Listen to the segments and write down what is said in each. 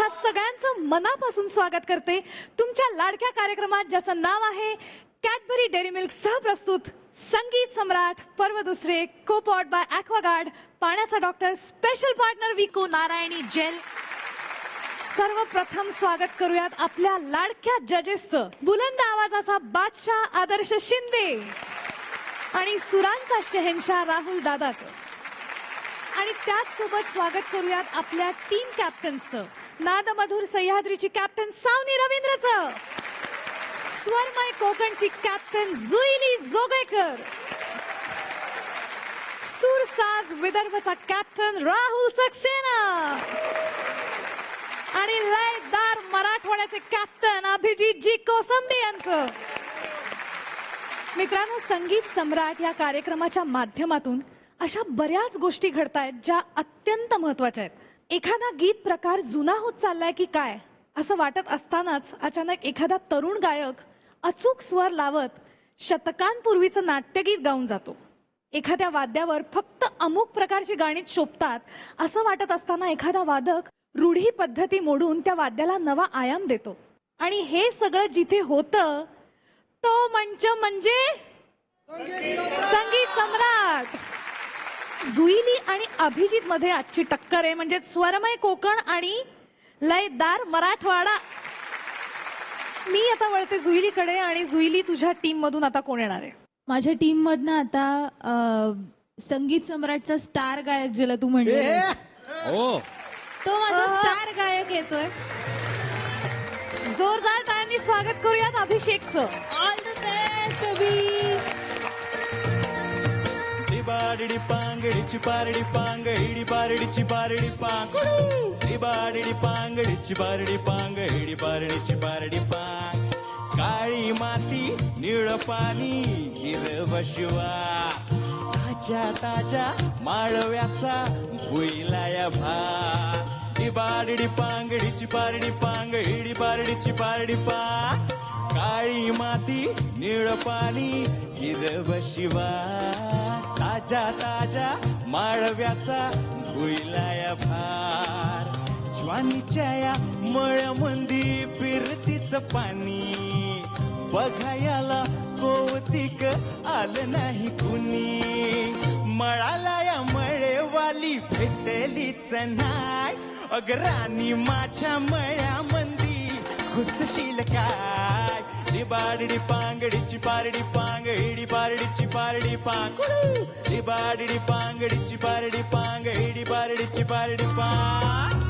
तुम्हा सगळ्यांचं मनापासून स्वागत करते तुमच्या लाडक्या कार्यक्रमात ज्याचं नाव आहे कॅडबरी डेअरी मिल्क सह प्रस्तुत संगीत सम्राट पर्व दुसरे कोपॉट बाय ॲक्वागार्ड पाण्याचा डॉक्टर स्पेशल पार्टनर विको नारायणी जेल। सर्वप्रथम स्वागत करूयात आपल्या लाडक्या जजेसचं बुलंद आवाजाचा बादशाह आदर्श शिंदे आणि सुरांचा शहेनशाह राहुल दादाचं आणि त्याच सोबत स्वागत करूयात आपल्या टीम कॅप्टन्सचं नादमधुर सह्याद्रीची कॅप्टन सावनी रवींद्रचं, स्वरमय कोकणची कॅप्टन जुईली जोगळेकर, सुरसाज विदर्भचा कॅप्टन राहुल सक्सेना आणि लयदार मराठवाड्याचे कॅप्टन अभिजित जी कोसंबी यांचं। मित्रांनो, संगीत सम्राट या कार्यक्रमाच्या माध्यमातून अशा बऱ्याच गोष्टी घडतायत ज्या अत्यंत महत्त्वाच्या आहेत। एखादा गीत प्रकार जुना होत चाललाय की काय असं वाटत असतानाच अचानक एखादा तरुण गायक अचूक स्वर लावत शतकांपूर्वीचं नाट्यगीत गाऊन जातो। एखाद्या वाद्यावर फक्त अमुक प्रकारची गाणीच शोभतात असं वाटत असताना एखादा वादक रूढी पद्धती मोडून त्या वाद्याला नवा आयाम देतो आणि हे सगळं जिथे होतं तो मंच म्हणजे संगीत सम्राट। जुईली आणि अभिजित मध्ये आजची टक्कर आहे, म्हणजे स्वरमय कोकण आणि लयदार मराठवाडा। मी आता वळते जुईलीकडे आणि जुईली तुझ्या टीम मधून आता कोण येणार आहे? माझ्या टीम मधनं आता संगीत सम्राटचा स्टार गायक ज्याला तू म्हणलेस तो माझा स्टार गायक येतोय। जोरदार टाळ्यांनी स्वागत करूयात अभिषेकचं। ऑल द बेस्ट अभि। बारडी पांगडीची पारडी पांग हिडी पारडीची पारडी पांग बारडी पांगडीची पारडी पांग हिडी पारडीची पारडी पांग काळी माती निळ पाणी हिरव शिवा ताज्या ताज्या माळव्याचा भुईलाया भा बारडी पांगडीची पारडी पांग हिडी पारडीची पारडी पांग काळी माती निळ पाणी हिरव शिवा ताजा ताजा माळव्याचा भुईलाया भार ज्वानीच्या या मळ्यामंदी फिरतीच पाणी बघायला कौतिक आलं नाही कुणी मळाला या मळेवाली भेटलीच नाही अगरानी माझ्या मळ्यामंदी खुसशील काय बारडी पांगडीची पारडी पांग हिडी पारडीची पारडी पांग बारडी पांगडीची पारडी पांग हिडी पारडीची पारडी पांग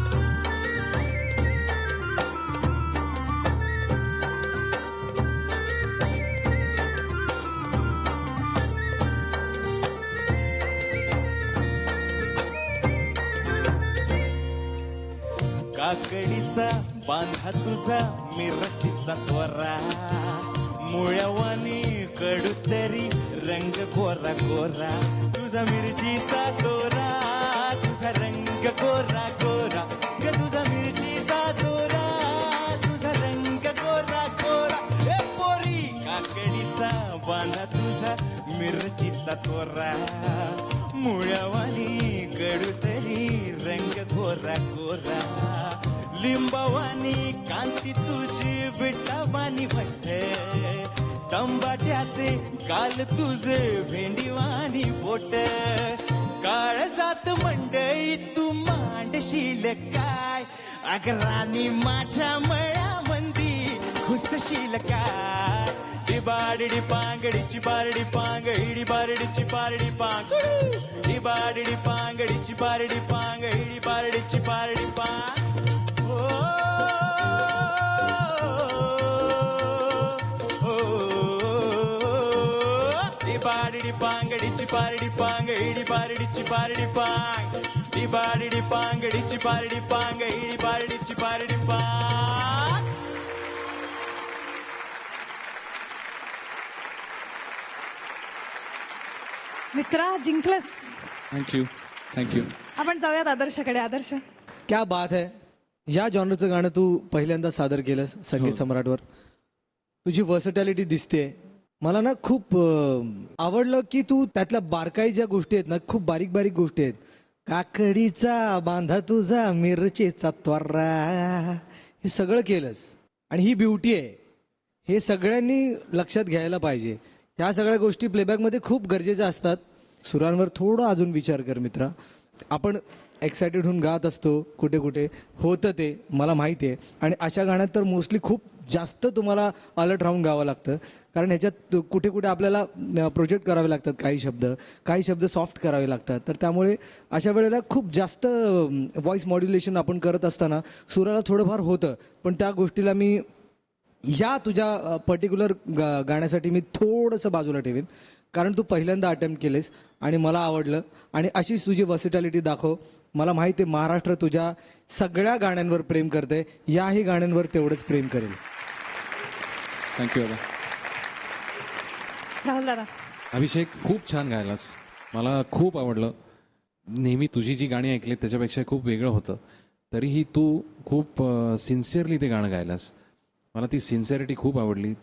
काकडीचा बांधा तुझा मिरचीचा त्वरा मुळ्यावानी कडू तरी रंग कोरा कोरा तुझा मिरचीचा तोरा तुझा रंग कोरा कोरा ग तुझा मिरचीचा तोरा तुझा रंग कोरा कोरा हे पोरी काकडीचा बांधा तुझा मिरचीचा त्वरा मुळ्यावानी कडू तरी रंग कोरा कोरा लिंबावानी कांती तुझी बिटावानी भट्ट तंबाट्याचे गाल तुझे भेंडीवानी बोट काळ जात मंडळी तू मांडशील काय अगरानी माझ्या मळ्यामंदी खुसशील काय बारडी पांगडीची पारडी पांग हिडी पारडीची पारडी पांग बारडी पांगडीची पारडी पांग हिडी पारडीची पारडी पांग बारडी पांगडीची पारडी पांग हिडी पारडीची पारडी पांग बारडी पांगडीची पारडी पांग हिडी पारडीची पारडी पांग। मित्रा जिंकलस। Thank you thank you. आपण जाऊयात आदर्शकडे। आदर्श, क्या बात है, या जॉनरचं गाणं तू पहिल्यांदा सादर केलंस संगीत सम्राटवर। तुझी वर्सटॅलिटी दिसते मला ना, खूप आवडलं की तू त्यातल्या बारकाई ज्या गोष्टी आहेत ना, खूप बारीक बारीक गोष्टी आहेत काकडीचा बांधा तुझा मिरचीचा त्वरा, हे सगळं केलंस आणि ही ब्युटी आहे. हे सगळ्यांनी लक्षात घ्यायला पाहिजे. ह्या सगळ्या गोष्टी प्लेबॅकमध्ये खूप गरजेच्या असतात. सुरांवर थोडं अजून विचार कर मित्रा. आपण एक्सायटेड होऊन गात असतो, कुठे कुठे होतं ते मला माहिती आहे. आणि अशा गाण्यात तर मोस्टली खूप जास्त तुम्हाला अलर्ट राहून गावं लागतं, कारण ह्याच्यात कुठे कुठे आपल्याला प्रोजेक्ट करावे लागतात. काही शब्द सॉफ्ट करावे लागतात. तर त्यामुळे अशा वेळेला खूप जास्त व्हॉइस मॉड्युलेशन आपण करत असताना सुराला थोडंफार होतं. पण त्या गोष्टीला मी या तुझ्या पर्टिक्युलर गाण्यासाठी मी थोडंसं बाजूला ठेवेन, कारण तू पहिल्यांदा अटेम्प्ट केलेस आणि मला आवडलं. आणि अशीच तुझी वर्सिटॅलिटी दाखव. मला माहिती आहे महाराष्ट्र तुझ्या सगळ्या गाण्यांवर प्रेम करते, याही गाण्यांवर तेवढंच प्रेम करेल. थँक्यू दादा. राहुल दादा. अभिषेक, खूप छान गायलास. मला खूप आवडलं. नेहमी तुझी जी गाणी ऐकली त्याच्यापेक्षा खूप वेगळं होतं. तरीही तू खूप सिन्सिअरली ते गाणं गायलास. मला ती सिन्सिअरिटी खूप आवडली.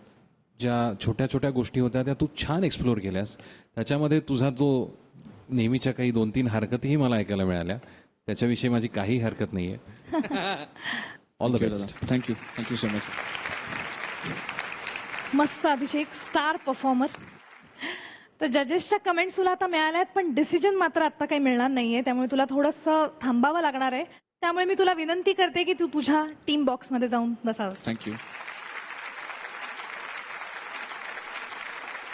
ज्या छोट्या छोट्या गोष्टी होत्या त्या तू छान एक्सप्लोअर केल्यास. त्याच्यामध्ये तुझा तो नेहमीच्या काही 2-3 हरकतीही मला ऐकायला मिळाल्या. त्याच्याविषयी माझी काही हरकत नाही आहे. All the best. Thank you so much. मस्त अभिषेक, स्टार परफॉर्मर. तर जजेसच्या कमेंट्स तुला आता मिळाल्या आहेत, पण डिसिजन मात्र आता काही मिळणार नाहीये. त्यामुळे तुला थोडंसं थांबावं लागणार आहे. त्यामुळे मी तुला विनंती करते की तू तुझ्या टीम बॉक्समध्ये जाऊन बसावंस. थँक्यू.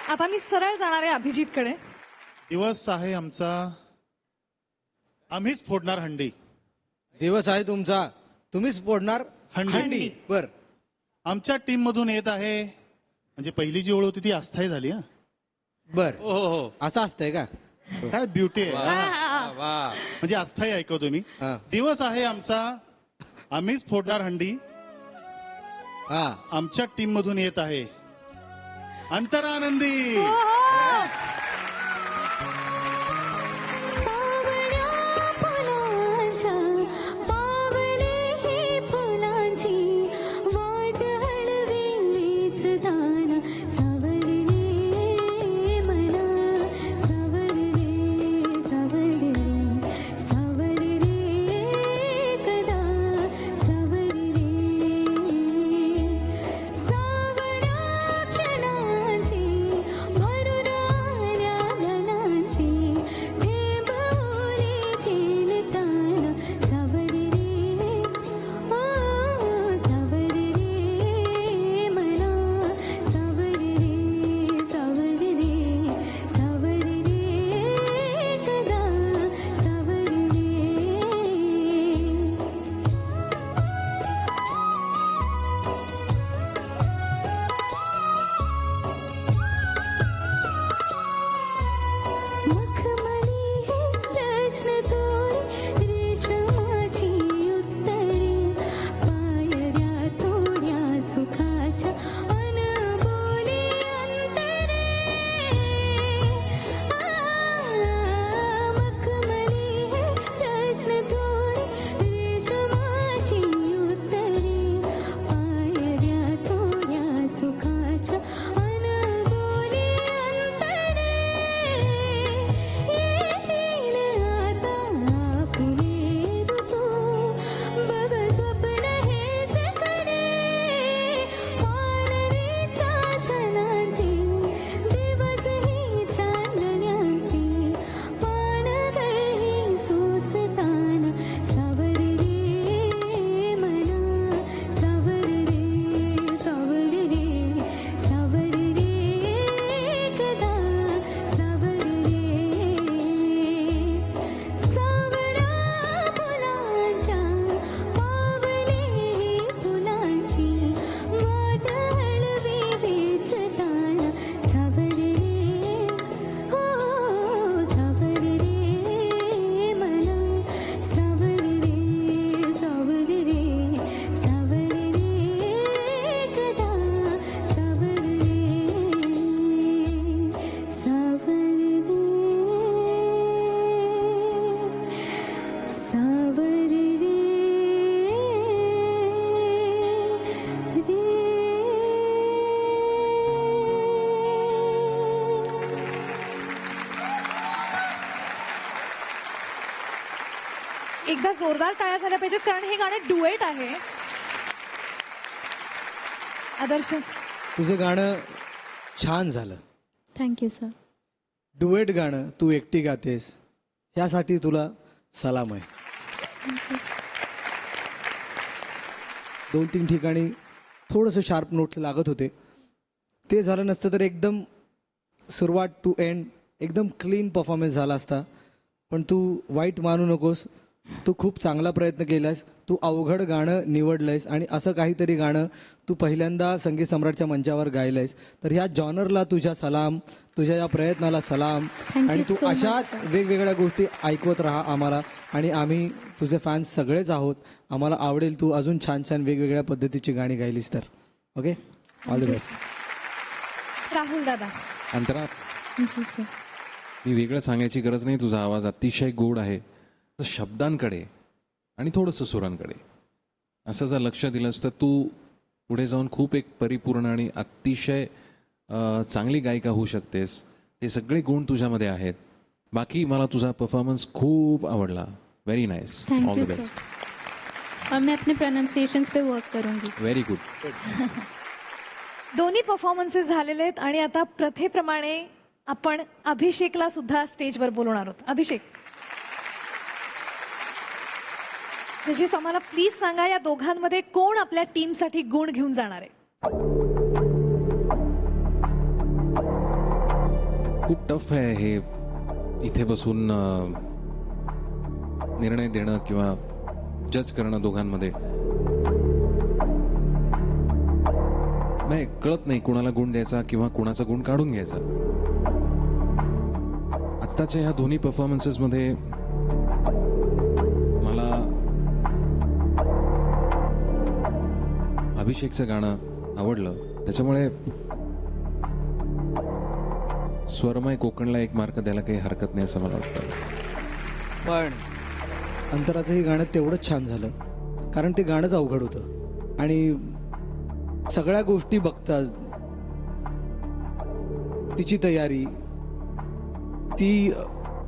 आता मी सरळ जाणार आहे अभिजितकडे. दिवस आहे आमचा, आम्हीच फोडणार हंडी. दिवस आहे तुमचा, तुम्हीच फोडणार हंडी. बर, आमच्या टीम मधून येत आहे. म्हणजे पहिली जी ओळ होती ती अस्थायी झाली. हा, बर. असं असतंय का? काय ब्युटी आहे. म्हणजे अस्थायी ऐकवतो मी. हा. दिवस आहे आमचा, आम्हीच फोडणार हंडी. हा, आमच्या टीम मधून येत आहे अंतरानंदी. सावळ्या फुलांच्या पावले ही फुलांची वाट हळवीच दान सावरले मना सावरले सावरले सावरले कदा सावरले सावळ्या क्षणांची भरून एकदा जोरदार टाळ्या झाल्या पाहिजेत कारण हे गाणं डुएट आहे. आदर्श, तुझं गाणं छान झालं. Thank you sir. डुएट गाणं तू एकटी गातेस यासाठी तुला सलाम आहे. 2-3 ठिकाणी थोडंसं शार्प नोट्स लागत होते, ते झालं नसतं तर एकदम सुरुवात टू एंड एकदम क्लीन परफॉर्मन्स झाला असता. पण तू वाईट मानू नकोस, तू खूप चांगला प्रयत्न केलास. तू अवघड गाणं निवडलंयस आणि असं काहीतरी गाणं तू पहिल्यांदा संगीत सम्राटच्या मंचावर गायलंयस. तर ह्या जॉनरला तुझ्या सलाम, तुझ्या या प्रयत्नाला सलाम. Thank आणि you तू so much, अशाच sir. वेगवेगळ्या गोष्टी ऐकवत राहा आम्हाला. आणि आम्ही तुझे फॅन्स सगळेच आहोत. आम्हाला आवडेल तू अजून छान छान वेगवेगळ्या पद्धतीची गाणी गायलीस तर. Okay, all the best. Rahul दादा. अंतरा, जी सर. मी वेगळं सांगायची गरज नाही. तुझा आवाज अतिशय गोड आहे. तर शब्दांकडे आणि थोडंसं सुरांकडे असं जर लक्ष दिलंस तर तू पुढे जाऊन खूप एक परिपूर्ण आणि अतिशय चांगली गायिका होऊ शकतेस. हे सगळे गुण तुझ्यामध्ये आहेत. बाकी मला तुझा परफॉर्मन्स खूप आवडला. Very nice. Thank all you the sir. Best. और मैं अपने प्रोनाउंसिएशंस पे वर्क करूंगी. Very good. दोन्ही परफॉर्मन्सेस झालेले आहेत आणि आता प्रथेप्रमाणे आपण अभिषेकला सुद्धा स्टेजवर बोलवणार आहोत. अभिषेक, जशीस आम्हाला प्लीज सांगा या दोघांमध्ये कोण आपल्या टीमसाठी गुण घेऊन जाणार आहे? खूप टफ आहे हे इथे बसून निर्णय देणं किंवा जज करणं दोघांमध्ये. नाही कळत नाही कुणाला गुण द्यायचा किंवा कुणाचा गुण काढून घ्यायचा. आत्ताच्या ह्या दोन्ही परफॉर्मन्सेसमध्ये मला अभिषेकचं गाणं आवडलं. त्याच्यामुळे स्वरमय कोकणला 1 मार्क द्यायला काही हरकत नाही असं मला वाटतं. पण अंतराचंही गाणं तेवढंच छान झालं कारण ते गाणंच अवघड होतं आणि सगळ्या गोष्टी बघतात, तिची तयारी,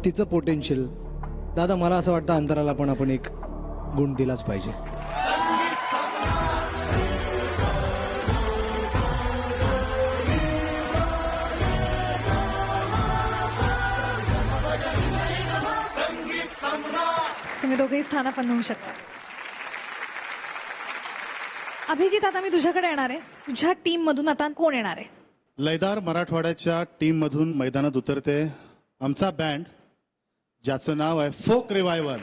तिचं पोटेन्शियल. दादा मला असं वाटतं अंतराला पण आपण एक गुण दिलाच पाहिजे. तुम्ही दोघेही स्थानापन्न होऊ शकता. अभिजित, आता मी तुझ्याकडे येणार आहे. तुझ्या टीम मधून आता कोण येणार आहे? लयदार मराठवाड्याच्या टीम मधून मैदानात उतरते आमचा बँड ज्याचं नाव आहे फोक रिवायवल.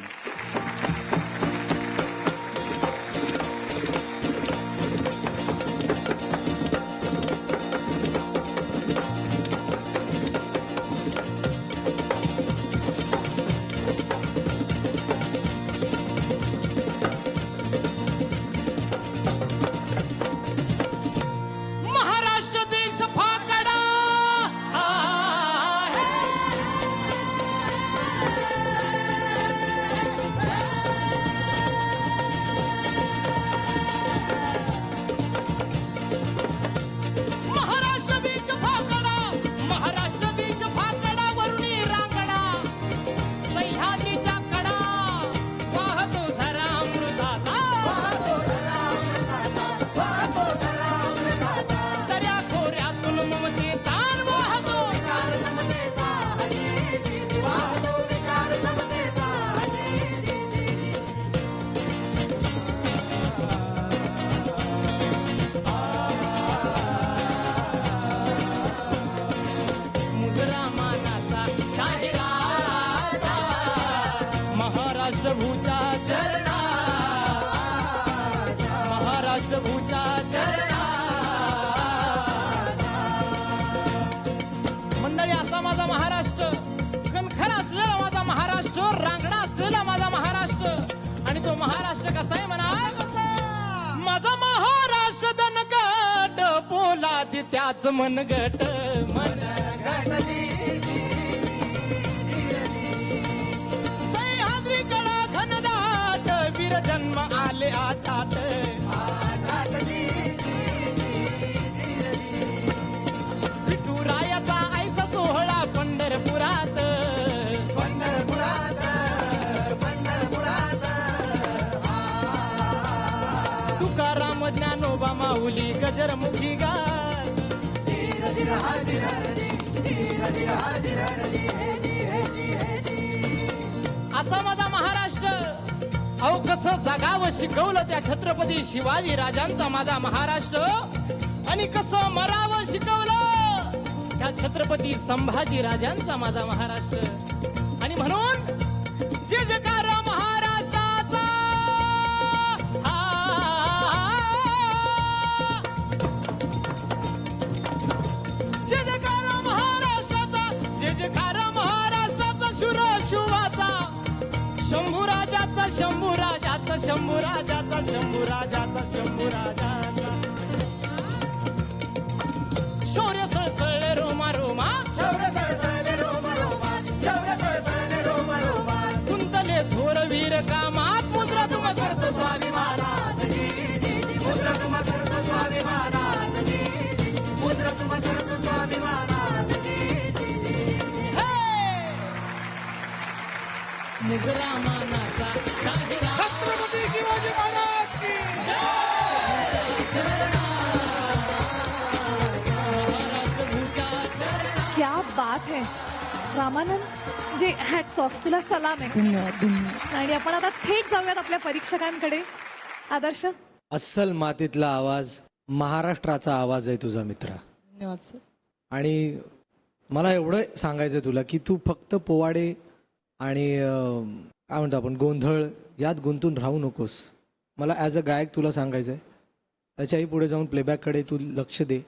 महाराष्ट्र देश फाकडा महाराष्ट्र देश फाकडा, महाराष्ट्र देश फाकडा वरुणी रांगडा, सह्याद्रीच्या कडा वाहतो झरा अमृताचा, दर्या खोऱ्यातून ममतेचा वाहतो विचार समतेचा, वाहतो विचार समतेचा. मुजरा मानाचा शाहिराजा महाराष्ट्र भूचा चरणा, महाराष्ट्र भूचा चरणा. मंडळी, असा माझा महाराष्ट्र, कणखर असलेला माझा महाराष्ट्र, रांगडा असलेला माझा महाराष्ट्र. आणि तो महाराष्ट्र कसा आहे म्हणा, माझा महाराष्ट्र दनगट पोलादी त्याच मनगट, सह्याद्री कडा घनदाट वीर जन्म आले आचाट, विठुरायाचा ऐसा सोहळा पंढरपुरात, पंढरपुरात, पंढरपुरात. अंतर्मुखी गात असा माझा महाराष्ट्र. अहो कसं जगावं शिकवलं त्या छत्रपती शिवाजी राजांचा माझा महाराष्ट्र, आणि कसं मरावं शिकवलं त्या छत्रपती संभाजी राजांचा माझा महाराष्ट्र. आणि म्हणून जे जयकार महाराष्ट्राचा, जे जयकार महाराष्ट्राचा, जे जयकार महाराष्ट्राचा शूर शिवाचा, शंभू राजाचा, शंभू राजाचा, शंभू राजाचा, शंभू राजाचा, शंभू राजाचा. शौर्य सळसळले रोमा रोमा, शौर्य सळसळले रोमा रोमा, शौर्य सळसळले रोमा रोमा. कुंतले थोर वीर कामात, मुद्रा तुम करतो स्वाभिमानात, मुद्रा तुम करतो स्वाभिमानात, मुद्रा तुम करतो स्वाभिमानात. मुद्रा मानाचा शाहिरा छत्रपती शिवाजी महाराज की क्या बात है रामानंद, जे हॅट्स ऑफ, तुला सलाम आहे. आणि आपण आता थेट जाऊयात आपल्या परीक्षकांकडे. आदर्श, अस्सल मातीतला आवाज, महाराष्ट्राचा आवाज आहे तुझा मित्र. धन्यवाद सर. आणि मला एवढं सांगायचं तुला की तू फक्त पोवाडे आणि काय म्हणतो आपण गोंधळ यात गुंतून राहू नकोस. मला ॲज अ गायक तुला सांगायचं आहे, त्याच्याही पुढे जाऊन प्लेबॅककडे तू लक्ष दे,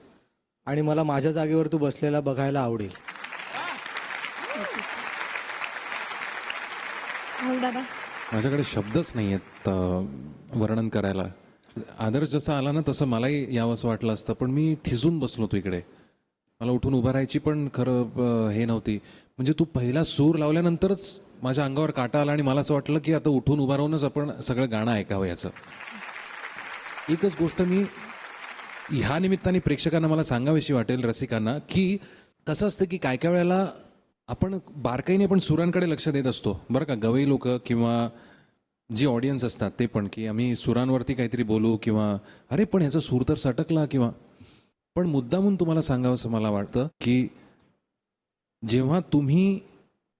आणि मला माझ्या जागेवर तू बसलेला बघायला आवडेल. दादा, माझ्याकडे शब्दच नाही आहेत वर्णन करायला. आदर्श जसा आला ना तसं मलाही यावंसं वाटलं असतं, पण मी थिजून बसलो होतो इकडे. मला उठून उभं राहायची पण खरं हे नव्हती. म्हणजे तू पहिला सूर लावल्यानंतरच माझ्या अंगावर काटा आला आणि मला असं वाटलं की आता उठून उभं राहूनच आपण सगळं गाणं ऐकावं. याचं एकच गोष्ट मी ह्या निमित्ताने प्रेक्षकांना मला सांगावीशी वाटेल, रसिकांना, की कसं असतं की काय काय वेळेला आपण बारकाईने पण सुरांकडे लक्ष देत असतो बरं का. गवई लोक किंवा जी ऑडियन्स असतात ते पण, की आम्ही सुरांवरती काहीतरी बोलू किंवा अरे पण ह्याचा सूर तर सटकला किंवा. पण मुद्दामून तुम्हाला सांगावं असं मला वाटतं की जेव्हा तुम्ही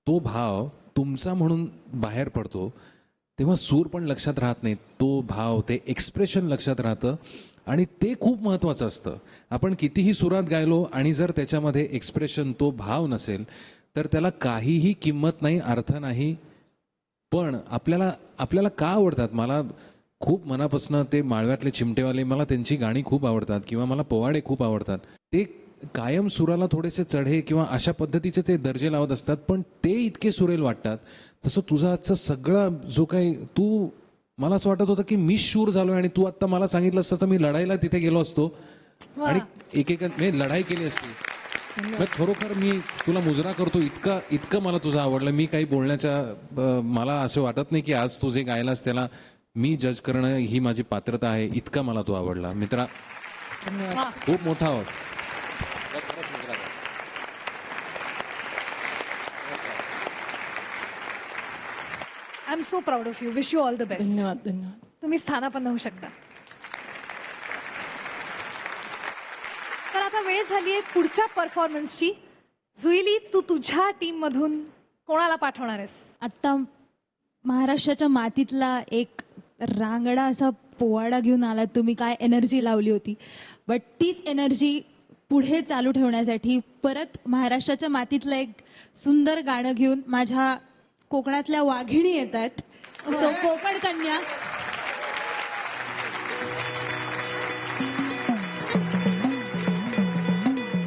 तो भाव तुमचा म्हणून बाहेर पडतो तेव्हा सूर पण लक्षात राहत नाही, तो भाव, ते एक्सप्रेशन लक्षात राहतं, आणि ते खूप महत्त्वाचं असतं. आपण कितीही सुरात गायलो आणि जर त्याच्यामध्ये एक्सप्रेशन, तो भाव नसेल तर त्याला काहीही किंमत नाही, अर्थ नाही. पण आपल्याला का आवडतात, मला खूप मनापासून ते माळव्यातले चिमटेवाले, मला त्यांची गाणी खूप आवडतात किंवा मला पोवाडे खूप आवडतात. ते कायम सुराला थोडेसे चढे किंवा अशा पद्धतीचे ते दर्जे लावत असतात, पण ते इतके सुरेल वाटतात. तसं तुझा आजचा सगळा जो काही तू, मला असं वाटत होतं की मी शूर झालोय आणि तू आता मला सांगितलं असतं तर मी लढाईला तिथे गेलो असतो आणि एकेका लढाई केली असती. खरोखर मी तुला मुजरा करतो, इतकं मला तुझं आवडलं. मी काही बोलण्याच्या मला असं वाटत नाही की आज तू जे गायलास त्याला मी जज करणं ही माझी पात्रता आहे. इतका मला तू आवडला मित्रा, खूप मोठा आहोत. I am so proud of you. Wish you all the best. धन्यवाद. धन्यवाद. तुम्ही स्थानापन्न होऊ शकता. तर आता वेळ झाली आहे पुढच्या परफॉर्मन्सची. जुईली, तू तुझ्या टीम मधून कोणाला पाठवणार आहेस? आता महाराष्ट्राच्या मातीतला एक रांगडा असा पोवाडा घेऊन आलात तुम्ही. काय एनर्जी लावली होती, बट तीच एनर्जी पुढे चालू ठेवण्यासाठी परत महाराष्ट्राच्या मातीतलं एक सुंदर गाणं घेऊन माझ्या कोकणातल्या वाघिणी येत आहेत. सो कोकण कन्या,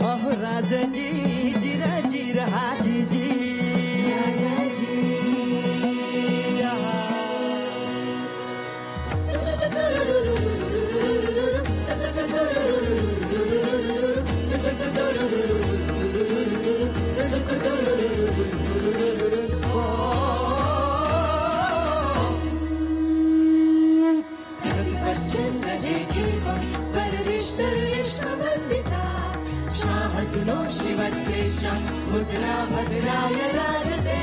अहो राजाजी जिरा जिरा हाजीजी शाहसनो शिवसेशा मुद्रा भद्राय राजते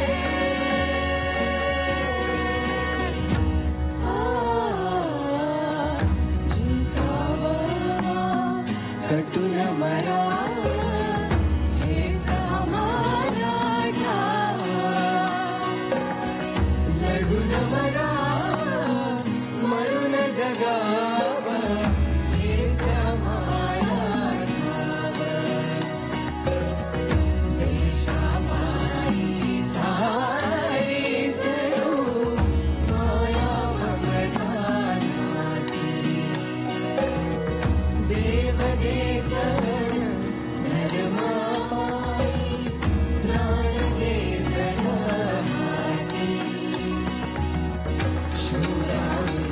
लढून मरा हेच आम्हाला ठाव. लढून मरा मरून जगावं हेच आम्हाला ठाव. देशामाई सारी सरू माया ममता नाती. देव देसन धर्मापायी प्राण देतला हाती. शूरावी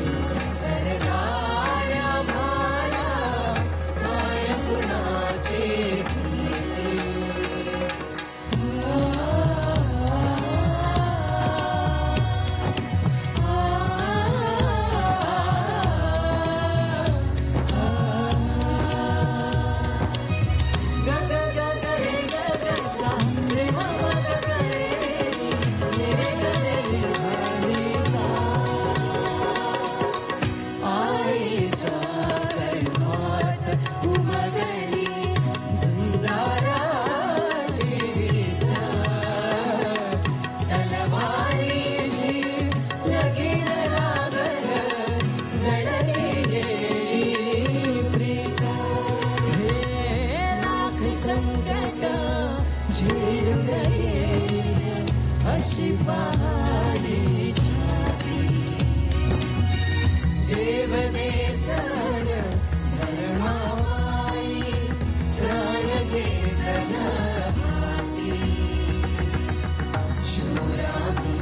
सरदार आम्हाला काय कुणाचे भीती. ग ग ग ग रे ग ग सा रे म म ग ग रे रे ग रे रे रे सा. आईच्या गर्भात उमगली झुंजाराची विद्या. तलवारीशी लगीन लागल जडली गेली प्रीत. हे लाख संकट झेलून येईल अशी पहाडी छाती. देव देसन धर्मामाई प्राण देतला हाती. शूरामी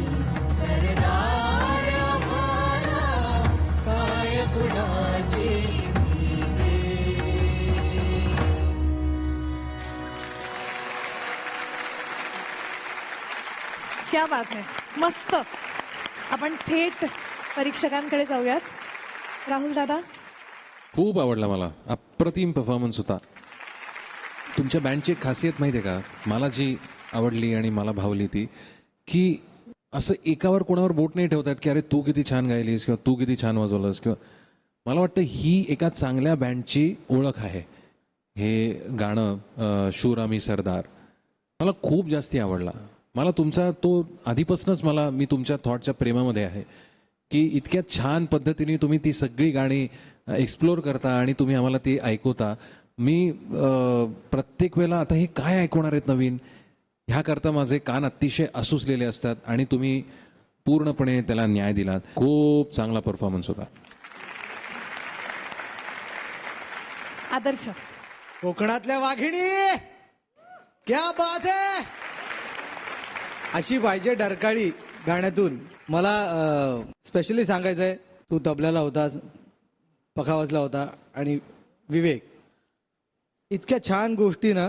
सरदार आम्हाला काय कुणाची भीती. क्या बात आहे, मस्त. आपण थेट परीक्षकांकडे जाऊयात. राहुल दादा, खूप आवडला मला. अप्रतिम परफॉर्मन्स होता. तुमच्या बँडची एक खासियत माहिती आहे का, मला जी आवडली आणि मला भावली ती, की असं एकावर कोणावर बोट नाही ठेवतात की अरे तू किती छान गायलीस किंवा तू किती छान वाजवलंस, किंवा मला वाटतं ही एका चांगल्या बँडची ओळख आहे. हे गाणं शूरामी सरदार मला खूप जास्ती आवडला. मला तुमचा तो आधीपासूनच मी तुमच्या थॉटच्या प्रेमामध्ये आहे की इतक्या छान पद्धतीने तुम्ही ती सगळी गाणी एक्सप्लोर करता आणि तुम्ही आम्हाला ती ऐकवता. मी प्रत्येक वेळेला आता हे काय ऐकवणार आहेत नवीन, ह्याकरता माझे कान अतिशय असूसलेले असतात आणि तुम्ही पूर्णपणे त्याला न्याय दिलात. खूप चांगला परफॉर्मन्स होता. आदर्श, कोकणातल्या वाघिणी, क्या बात है. अशी पाहिजे डरकाळी गाण्यातून. मला स्पेशली सांगायचं आहे, तू तबल्याला होतास, पखावाजला होता आणि विवेक, इतक्या छान गोष्टी ना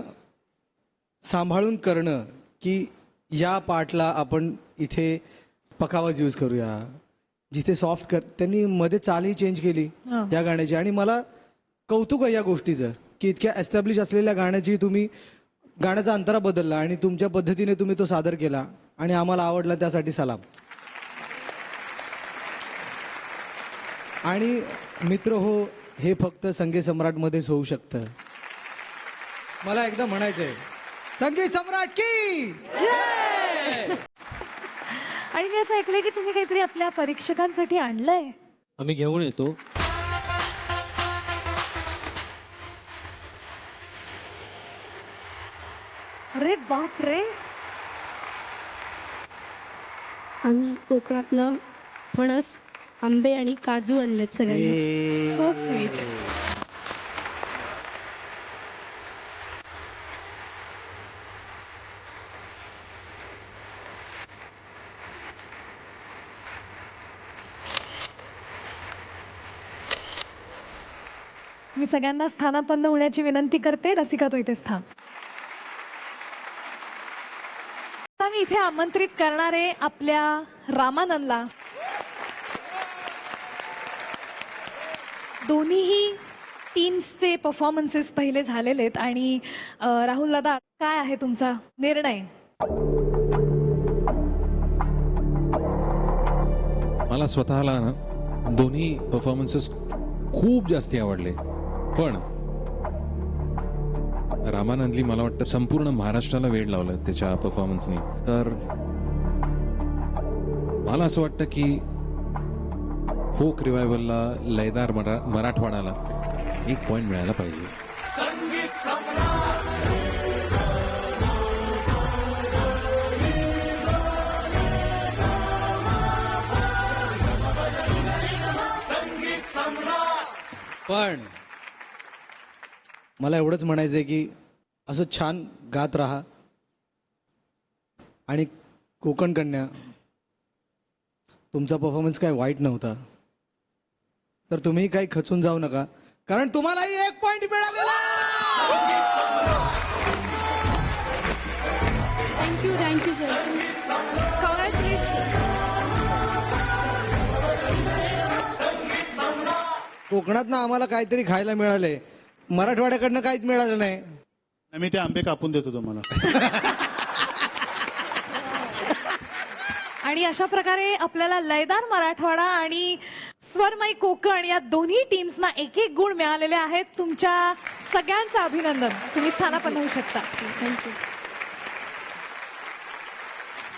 सांभाळून करणं की या पार्टला आपण इथे पखावाज यूज करूया, जिथे सॉफ्ट कर. त्यांनी मध्ये चालही चेंज केली या गाण्याची आणि मला कौतुक आहे या गोष्टीचं की इतक्या एस्टॅब्लिश असलेल्या गाण्याची तुम्ही गाण्याचा अंतरा बदलला आणि तुमच्या पद्धतीने तुम्ही तो सादर केला आणि आम्हाला आवडला, त्यासाठी सलाम. आणि मित्र हो, हे फक्त संगीत सम्राटमध्येच होऊ शकतं. मला एकदा म्हणायचंय, संगीत सम्राट की जय. आणि मी असं ऐकलंय की तुम्ही काहीतरी आपल्या परीक्षकांसाठी आणलंय. आम्ही घेऊन येतो. अरे बाप रे. आम्ही कोकणातनं फणस, आंबे आणि काजू आणलेत सगळ्यांना. So sweet. मी सगळ्यांना स्थानापन्न होण्याची विनंती करते. रसिका, तू इथेच थांब. आता मी इथे आमंत्रित करणारे आपल्या रामानंदला. दोन्हीही टीम्सचे परफॉर्मन्सेस पहिले झालेले आहेत आणि राहुल दादा, काय आहे तुमचा निर्णय? मला स्वतःला ना दोन्ही परफॉर्मन्सेस खूप जास्ती आवडले, पण रामानंदली मला वाटतं संपूर्ण महाराष्ट्राला वेळ लावलं त्याच्या परफॉर्मन्सनी. तर मला असं वाटतं की फोक रिवायवलला लयदार मराठवाडाला 1 पॉइंट मिळायला पाहिजे. पण मला एवढंच म्हणायचंय की असं छान गात राहा. आणि कोकण कन्या, तुमचा परफॉर्मन्स काय वाईट नव्हता, तर तुम्ही काही खचून जाऊ नका, कारण तुम्हालाही 1 पॉइंट मिळालेला. Thank you sir. कोकणात ना आम्हाला काहीतरी खायला मिळालंय, मराठवाड्याकडनं काहीच मिळालं नाही. मी ते आंबे कापून देतो तुम्हाला. आणि अशा प्रकारे आपल्याला लयदार मराठवाडा आणि स्वरमयी कोकण या दोन्ही टीम्सना 1-1 गुण मिळालेले आहेत. तुमच्या सगळ्यांचं अभिनंदन. तुम्ही स्थानापन्न होऊ शकता. थँक्यू.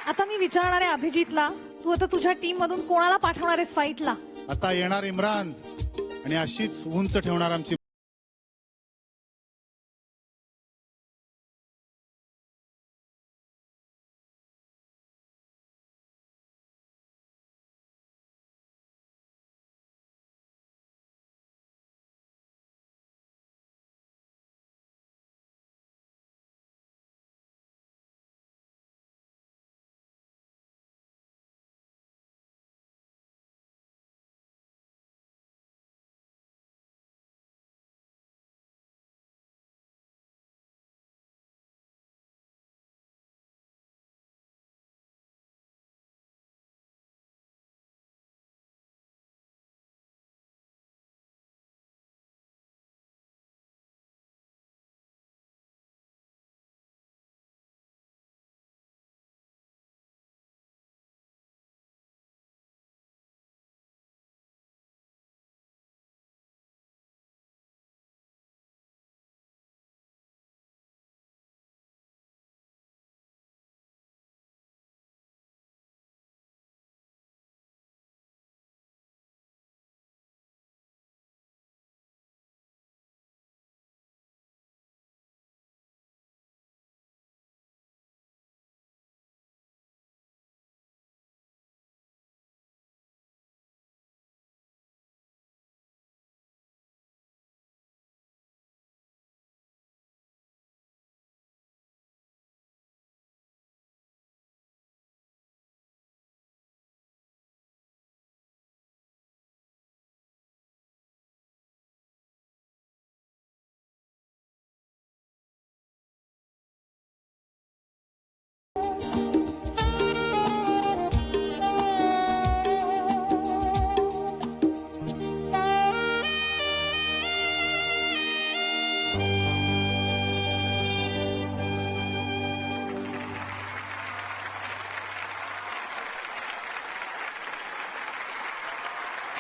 आता मी विचारणार आहे अभिजितला, तू आता तुझ्या टीम मधून कोणाला पाठवणार आहेस फाईटला? आता येणार इम्रान आणि अशीच उंच ठेवणार आमची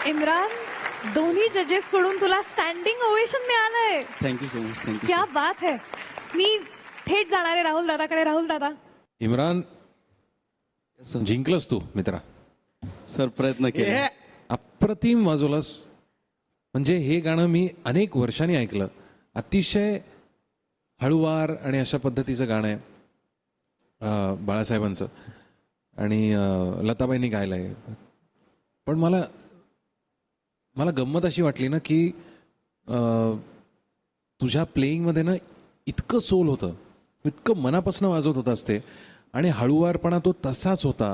इम्रान, दोन्ही जजेस कडून तुला स्टँडिंग ओवेशन मिळालंय. Thank you so much. थँक्यू. क्या बात है. मी थेट जाणार आहे राहुल दादाकडे. राहुल दादा, इम्रान, जिंकलंस तू मित्रा. सर प्रयत्न केले. अप्रतिम वाजवलंस. म्हणजे हे गाणं मी अनेक वर्षांनी ऐकलं. अतिशय हळुवार आणि अशा पद्धतीचं गाणं आहे बाळासाहेबांचं, आणि लताबाईंनी गायलं आहे. पण मला गंमत अशी वाटली ना की तुझ्या प्लेईंगमध्ये ना इतकं सोल होतं, इतकं मनापासून वाजवत होतास ते, आणि हळुवारपणा तो तसाच होता.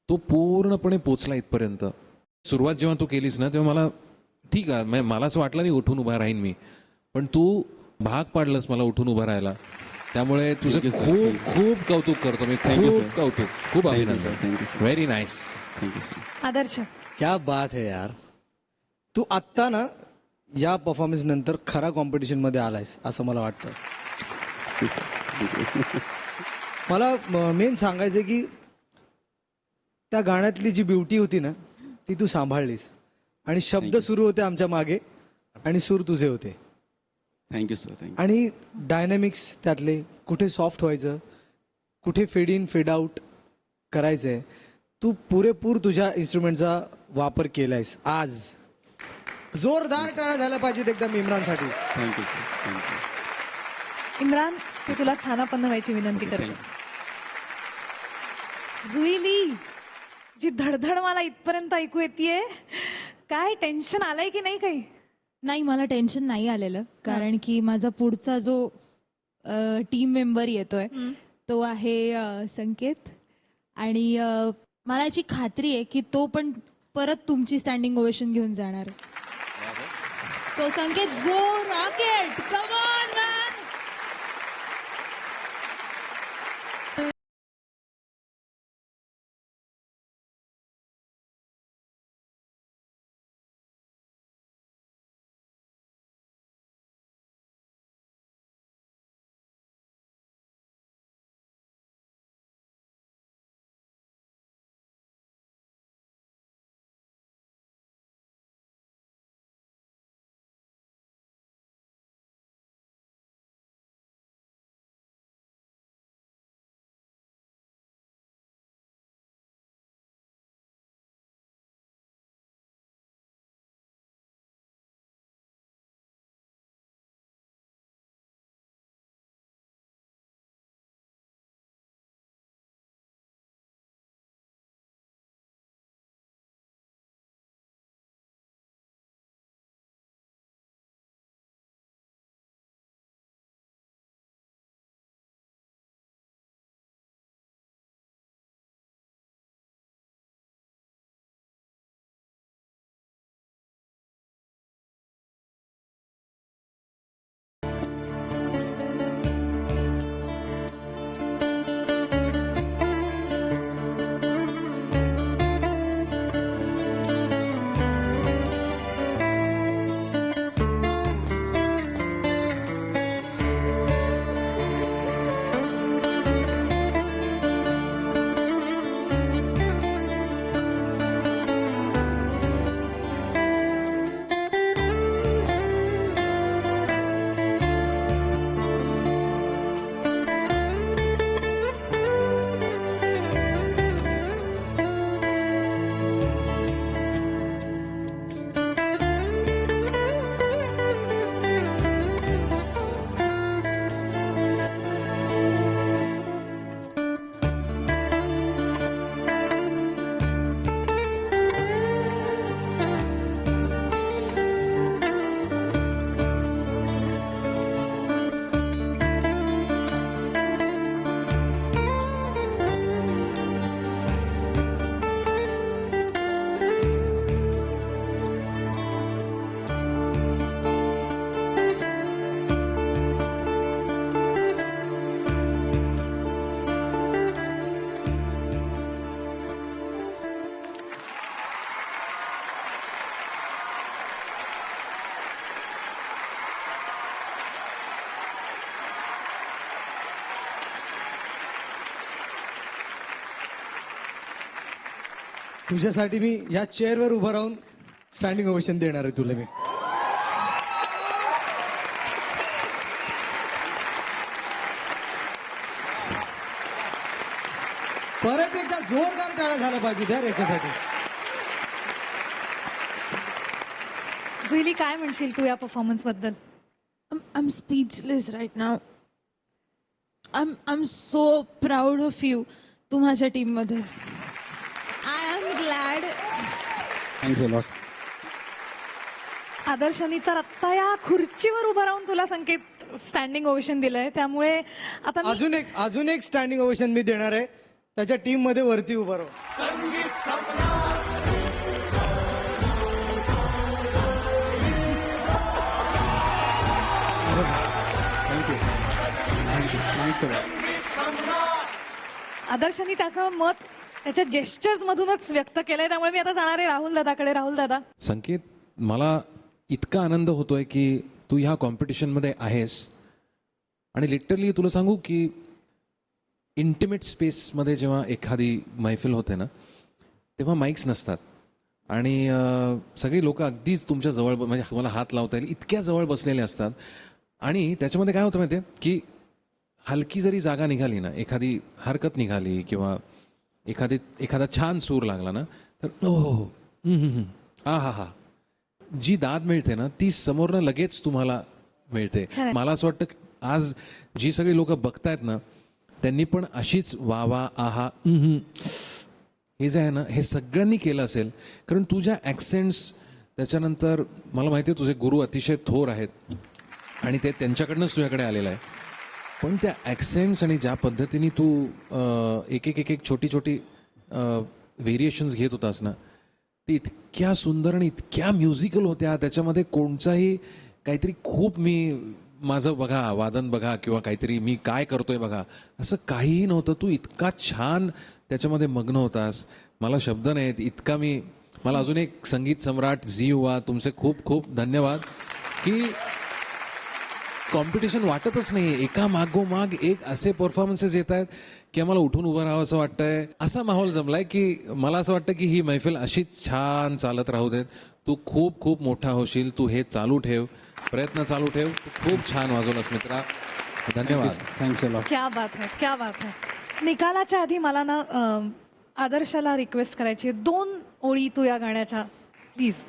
तो पूर्णपणे पोचला इथपर्यंत. सुरुवात जेव्हा तू केलीस ना तेव्हा मला ठीक आहे, मला असं वाटलं नाही उठून उभा राहीन मी, पण तू भाग पाडलंस मला उठून उभं राहायला. त्यामुळे तुझं खूप खूप कौतुक करतो मी. खूप कौतुक, खूप अभिनंदन. Very nice. Thank you sir. Adarsh, क्या बात है यार. तू आत्ता ना या परफॉर्मन्स नंतर खरा कॉम्पिटिशन मध्ये आलायस असं मला वाटतं. मला मेन सांगायचं की त्या गाण्यातली जी ब्युटी होती ना ती तू सांभाळलीस, आणि शब्द सुरू होते आमच्या मागे आणि सूर तुझे होते. Thank you sir thank you. आणि डायनॅमिक्स त्यातले कुठे सॉफ्ट व्हायचं, कुठे फेड इन फेड आउट करायचंय, तू पुरेपूर तुझ्या इन्स्ट्रुमेंटचा वापर केलायस आज. जोरदार टाळ्या झाल्या पाहिजेत एकदम इम्रानसाठी. Thank you sir thank you. इम्रान, मी तुला स्थानापन्न व्हायची विनंती करते. जुईली, जी धडधड मला इथपर्यंत ऐकू येतेय, काय टेन्शन आलंय की नाही काही? नाही, मला टेन्शन नाही आलेलं, कारण की माझा पुढचा जो टीम मेंबर येतोय तो आहे संकेत. आणि मला याची खात्री आहे की तो पण परत तुमची स्टँडिंग ओवेशन घेऊन जाणार आहे. So Sanket, go rocket, come on man. तुझ्यासाठी मी या चेअरवर उभं राहून स्टँडिंग ओवेशन देणार आहे तुला मी. परत एकदा जोरदार टाळ्या झाल्या पाहिजे यार याच्यासाठी. जुईली, काय म्हणशील तू या परफॉर्मन्स बद्दल? I'm speechless right now. I'm so proud of you. तू माझ्या टीम मध्ये. I am glad. Thanks a lot. आदर्शनी तर आत्ता या खुर्चीवर उभं राहून तुला संकेत स्टँडिंग ओवेशन दिलंय, त्यामुळे आता मी अजून एक स्टँडिंग ओवेशन मी देणार आहे त्याच्या टीम मध्ये वरती उभं राहून. Thank you thanks a lot. आदर्शनी त्याचं मत त्याच्या जेस्चर्स मधूनच व्यक्त केलंय, त्यामुळे मी आता जाणार आहे राहुल दादाकडे. राहुल दादा, संकेत, मला इतका आनंद होतोय की तू ह्या कॉम्पिटिशनमध्ये आहेस. आणि लिटरली तुला सांगू की इंटिमेट स्पेसमध्ये जेव्हा एखादी मैफिल होते ना, तेव्हा माईक्स नसतात आणि सगळी लोक अगदीच तुमच्या जवळ, म्हणजे तुम्हाला हात लावता येईल इतक्या जवळ बसलेले असतात. आणि त्याच्यामध्ये काय होतं माहिती आहे की हलकी जरी जागा निघाली ना, एखादी हरकत निघाली किंवा एखादा छान सूर लागला ना, तर ओ हा हा हा, जी दाद मिळते ना ती समोरनं लगेच तुम्हाला मिळते. मला असं वाटतं आज जी सगळी लोक बघतायत ना, त्यांनी पण अशीच वा वा आहा हे जे आहे ना, हे सगळ्यांनी केलं असेल. कारण तुझ्या ॲक्सेंट्स, त्याच्यानंतर मला माहिती आहे तुझे गुरु अतिशय थोर आहेत आणि ते त्यांच्याकडनंच तुझ्याकडे आलेलं आहे. पण त्या ॲक्सेंट्स आणि ज्या पद्धतीने तू एक एक छोटी व्हेरिएशन्स घेत होतास ना, ती इतक्या सुंदर आणि इतक्या म्युझिकल होत्या. त्याच्यामध्ये कोणताही काहीतरी खूप मी माझं बघा वादन बघा किंवा काहीतरी मी काय करतोय बघा असं काहीही नव्हतं. तू इतका छान त्याच्यामध्ये मग्न होतास, मला शब्द नाहीत इतका. मला अजून एक संगीत सम्राट झी युवा, तुमचे खूप खूप धन्यवाद की कॉम्पिटिशन वाटतच नाही, एका मागोमाग एक असे परफॉर्मन्सेस येत आहेत की आम्हाला उठून उभं राहावं असं वाटतंय. असा माहोल जमलाय की मला असं वाटतं की ही मैफिल अशीच छान चालत राहू देत. तू खूप खूप मोठा होशील, तू हे चालू ठेव, प्रयत्न चालू ठेव. तू खूप छान वाजवलास मित्रा, धन्यवाद. Thanks a lot. क्या बात है, क्या बात है. निकालाच्या आधी मला ना आदर्शाला रिक्वेस्ट करायची आहे, 2 ओळी तू या गाण्याच्या प्लीज.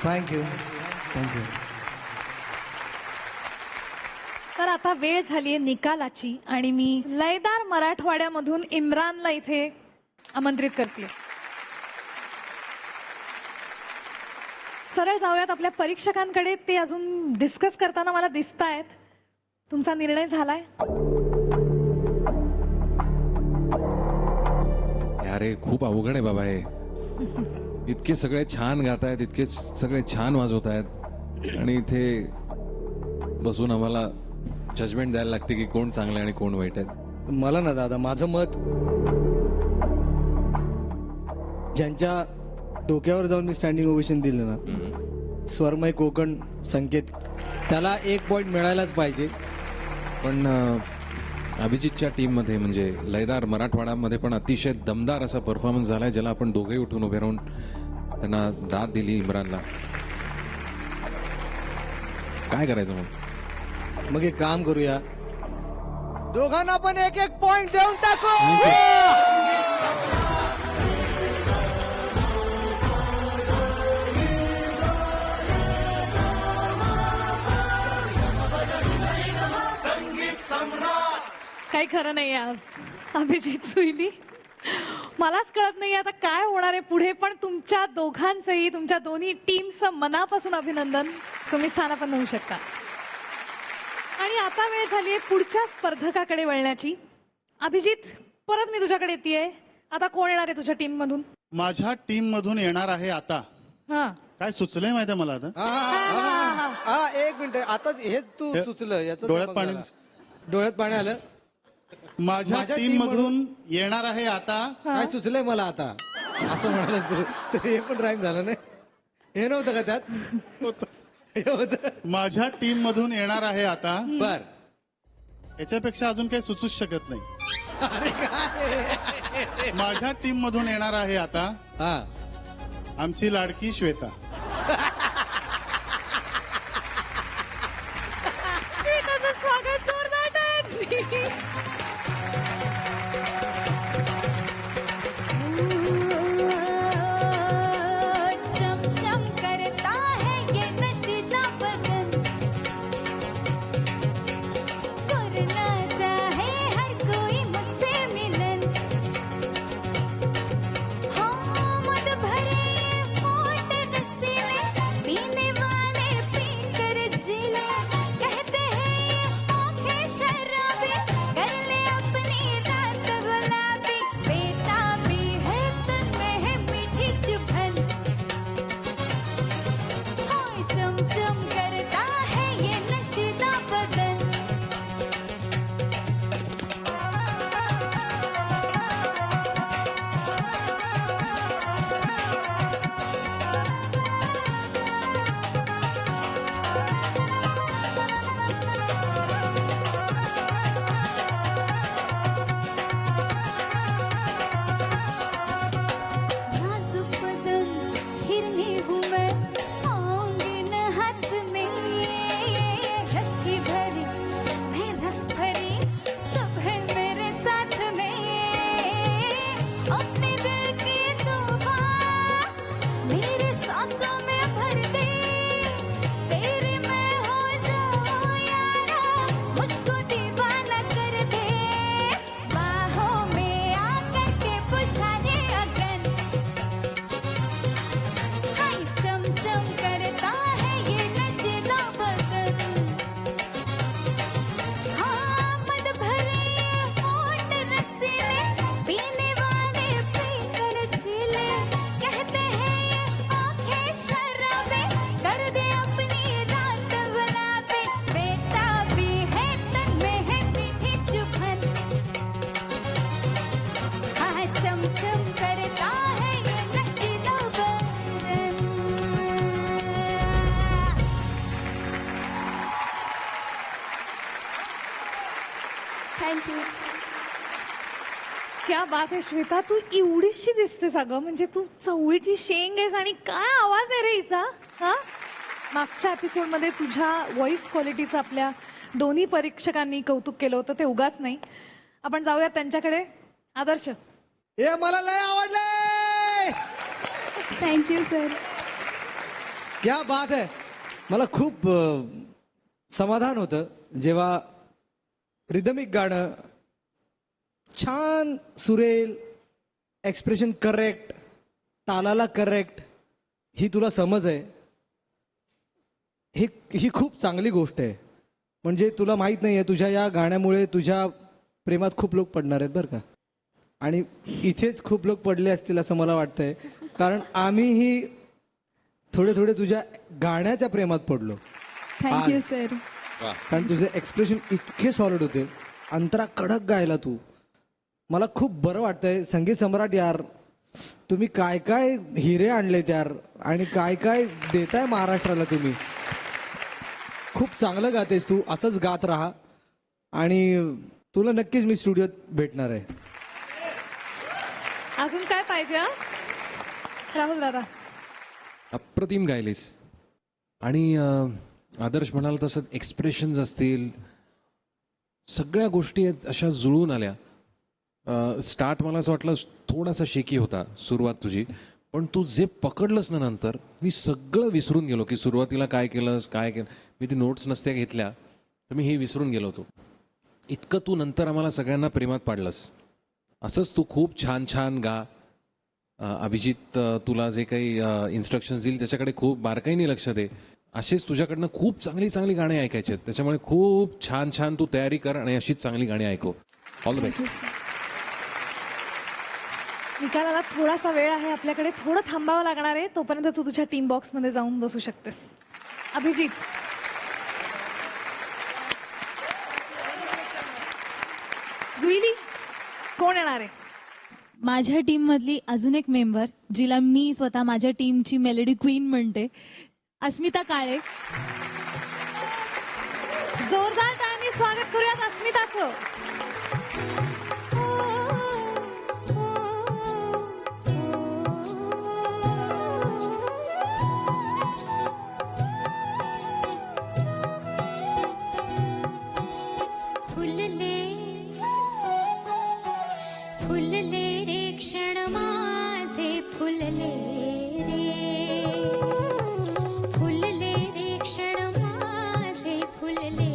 थँक्यू. तर आता वेळ झाली आहे निकालाची आणि मी लयदार मराठवाड्यामधून इम्रानला इथे आमंत्रित करते. सरळ जाऊयात आपल्या परीक्षकांकडे. ते अजून डिस्कस करताना मला दिसतायत. तुमचा निर्णय झालाय? अरे खूप अवघड आहे बाबा हे. इतके सगळे छान गातायत, इतके सगळे छान वाजवत आहेत आणि इथे बसून आम्हाला जजमेंट द्यायला लागते की कोण चांगलं आणि कोण वाईट आहे. मला ना दादा, माझं मत ज्यांच्या डोक्यावर जाऊन मी स्टँडिंग ओवेशन दिलं ना, स्वरमय कोकण संकेत, त्याला 1 पॉइंट मिळायलाच पाहिजे. पण अभिजितच्या टीममध्ये म्हणजे लयदार मराठवाड्यामध्ये पण अतिशय दमदार असा परफॉर्मन्स झालाय, ज्याला आपण दोघेही उठून उभे राहून त्यांना दाद दिली इम्रानला. काय करायचं मग एक काम करूया, दोघांना पण 1-1 पॉइंट देऊन टाकू. काही खरं नाही आज अभिजित सुईली. मलाच कळत नाही आता काय होणार आहे पुढे. पण तुमच्या दोघांचंही, तुमच्या दोन्ही टीमचं मनापासून अभिनंदन. तुम्ही स्थानापन्न होऊ शकता. आणि आता वेळ झाली आहे पुढच्या स्पर्धकाकडे वळण्याची. अभिजित, परत मी तुझ्याकडे येतेय. आता कोण येणार आहे तुझ्या टीम मधून? माझ्या टीम मधून येणार आहे आता, हा, काय सुचलंय माहितीये मला आता? हा 1 मिनिट, आताच हेच तू सुचलं. याचं डोळ्यात पाणी. डोळ्यात पाणी आलं. माझ्या टीम मधून येणार आहे आता. काय सुचलंय मला आता असं म्हणालच तर हे पण राईम झालं नाही. हे नव्हतं का त्यात? हे होतं. माझ्या टीम मधून येणार आहे आता. बर, याच्यापेक्षा अजून काही सुचूच शकत नाही. माझ्या टीम मधून येणार आहे आता हा आमची लाडकी श्वेता. श्वेताचं स्वागत जोरदार टाळ्यांनी. चमचम करता है ये नशीला बदन, करना चाहे हर कोई मुझसे मिलन. हाँ मद भरे ये होठ रसीले, पीने वाले पीकर जिले. कहते हैं ये आँखें शराबी, कर ले अपनी रात गुलाबी. बेताबी है तन में है मीठी चुभन, हाय चमचम करता है ये नशीला बदन. नाजुक बदन हिरनी हूँ मैं, आऊंगी न हाथ में. रस की भरी मैं रस भरी, सब है मेरे साथ में. अपने दिल की दुआ मेरे सांसों में भर दे. तेरी मैं हो जाऊं यारा, मुझको दीवाना कर दे. बाहों में आकर के बुझा दे अगन, हाय चमचम करता है ये नशीला बदन. हाँ मद भरे ये होठ रसीले, पीने वाले पीकर जिले. कहते हैं ये आँखें शराबी, कर दे अपनी रात गुलाबी. बेताबी है तन में है मीठी चुभन, हाँ चमचम करता है ये नशीला बदन. थँक्यू. क्या बात आहे श्वेता, तू एवढीशी दिसतेस अगं. म्हणजे तू चवळीची शेंग आहेस आणि काय आवाज आहे रे हिचा. हा मागच्या एपिसोडमध्ये तुझ्या व्हॉइस क्वालिटीचं आपल्या दोन्ही परीक्षकांनी कौतुक केलं होतं, ते उगाच नाही. आपण जाऊयात त्यांच्याकडे. आदर्श, ए मला लय आवडले. Thank you sir. क्या बात आहे. मला खूप समाधान होतं जेव्हा रिदमिक गाणं छान सुरेल, एक्सप्रेशन करेक्ट, तालाला करेक्ट, ही तुला समज आहे. ही खूप चांगली गोष्ट आहे. म्हणजे तुला माहीत नाही आहे, तुझ्या या गाण्यामुळे तुझ्या प्रेमात खूप लोक पडणार आहेत बरं का. आणि इथेच खूप लोक पडले असतील असं मला वाटतंय, कारण आम्हीही थोडे थोडे तुझ्या गाण्याच्या प्रेमात पडलो. Thank you sir. कारण तुझे एक्सप्रेशन इतके सॉलिड होते, अंतरा कडक गायला तू. मला खूप बरं वाटतंय. संगीत सम्राट यार, तुम्ही काय काय हिरे आणलेत यार, आणि काय काय देताय महाराष्ट्राला तुम्ही. खूप चांगलं गातेस तू, असंच गात राहा. आणि तुला नक्कीच मी स्टुडिओत भेटणार आहे. अजून काय पाहिजे हा? राहुल दादा. अप्रतिम गायलीस. आणि आदर्श म्हणाल तसं एक्सप्रेशन्स असतील, सगळ्या गोष्टी अशा जुळून आल्या. स्टार्ट मला असं वाटलं थोडासा शेकी होता सुरुवात तुझी, पण तू जे पकडलंस ना नंतर, मी सगळं विसरून गेलो की सुरुवातीला काय केलंस काय केलं. मी ती नोट्स नसत्या घेतल्या तर मी हे विसरून गेलो होतो. इतकं तू नंतर आम्हाला सगळ्यांना प्रेमात पाडलंस. असंच तू खूप छान छान गा. अभिजित तुला जे काही इन्स्ट्रक्शन्स देईल त्याच्याकडे खूप बारकाईने लक्ष दे. अशीच तुझ्याकडनं खूप चांगली चांगली गाणी ऐकायची आहेत. त्याच्यामुळे खूप छान छान तू तयारी कर आणि अशीच चांगली गाणी ऐकव. All the best. निकालाला थोडासा वेळ आहे आपल्याकडे, थोडं थांबावं लागणार आहे. तोपर्यंत तू तुझ्या टीम बॉक्समध्ये जाऊन बसू शकतेस. अभिजित, जुईली कोण येणार आहे? माझ्या टीम मधली अजून एक मेंबर, जिला मी स्वतः माझ्या टीमची मेलोडी क्वीन म्हणते, अस्मिता काळे. जोरदार टाळ्यांनी स्वागत करूयात अस्मिता. अस्मिताचं. फुलले फुलले रे क्षण माझे फुलले रे फुलले रे क्षण माझे फुलले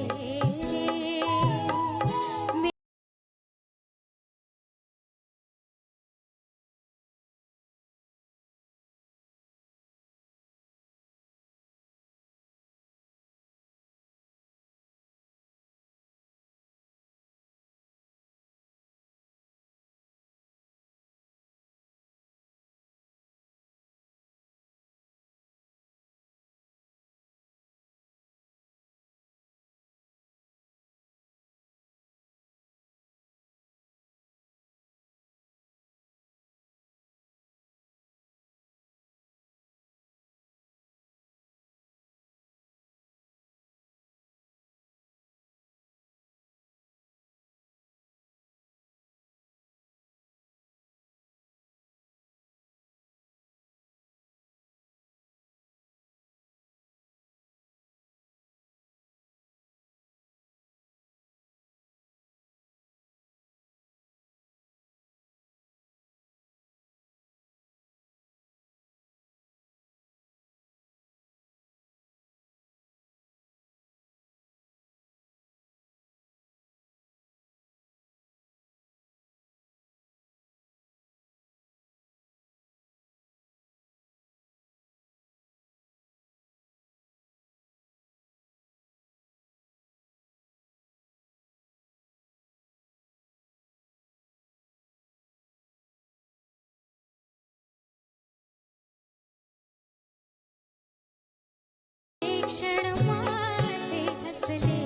रे क्षण माझे हसले